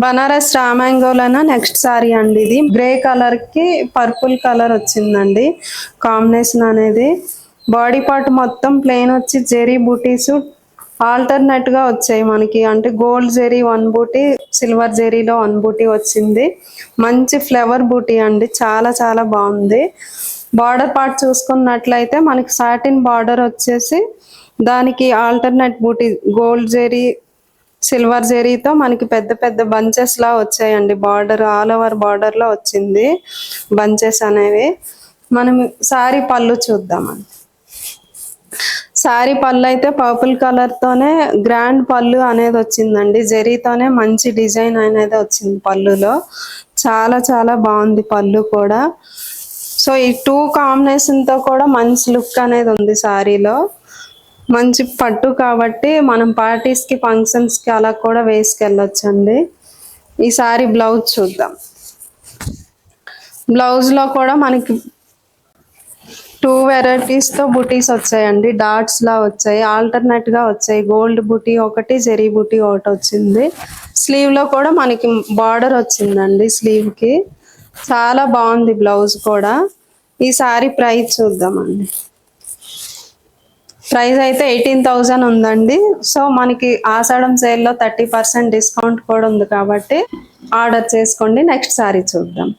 Banaras రామాంగోలోన next sorry అండి. ఇది grey colour కి పర్పుల్ కలర్ వచ్చిందండి కాంబినేషన్ అనేది. బాడీ పార్ట్ మొత్తం ప్లెయిన్ వచ్చి జెరీ బూటీస్ ఆల్టర్నేట్ గా వచ్చాయి మనకి. అంటే గోల్డ్ జెరీ 1 బూటీ, సిల్వర్ జెరీలో 1 బూటీ వచ్చింది. మంచి ఫ్లవర్ బూటీ అండి, చాలా చాలా బాగుంది. బార్డర్ పార్ట్ చూసుకున్నట్లయితే మనకి సాటిన్ బార్డర్ వచ్చేసి దానికి ఆల్టర్నేట్ బూటీ గోల్డ్ జెరీ సిల్వర్ జెరీతో మనకి పెద్ద పెద్ద బంచెస్ లా వచ్చాయండి. బార్డర్ ఆల్ ఓవర్ బార్డర్ లో వచ్చింది బంచెస్ అనేవి. మనం సారీ పళ్ళు చూద్దామండి. సారీ పళ్ళు అయితే పర్పుల్ కలర్ తోనే గ్రాండ్ పళ్ళు అనేది వచ్చిందండి. జెరీతోనే మంచి డిజైన్ అనేది వచ్చింది పళ్ళులో. చాలా చాలా బాగుంది పళ్ళు కూడా. సో ఈ 2 కాంబినేషన్ తో కూడా మంచి లుక్ అనేది ఉంది సారీలో. మంచి పట్టు కాబట్టి మనం పార్టీస్ కి ఫంక్షన్స్ కి అలా కూడా వేసుకెళ్ళొచ్చండి. ఈ సారీ బ్లౌజ్ చూద్దాం. బ్లౌజ్ లో కూడా మనకి 2 వెరైటీస్ తో బుటీస్ వచ్చాయండి. డాట్స్ లా వచ్చాయి, ఆల్టర్నేట్ గా వచ్చాయి. గోల్డ్ బుటీ ఒకటి, జెరీ బుటీ ఒకటి వచ్చింది. స్లీవ్ లో కూడా మనకి బార్డర్ వచ్చిందండి స్లీవ్ కి. చాలా బాగుంది బ్లౌజ్ కూడా. ఈ సారీ ప్రైస్ చూద్దామండి. ప్రైస్ అయితే 18,000 ఉందండి. సో మనకి ఆషాఢం సేల్లో 30% డిస్కౌంట్ కూడా ఉంది కాబట్టి ఆర్డర్ చేసుకోండి. నెక్స్ట్ సారీ చూద్దాం.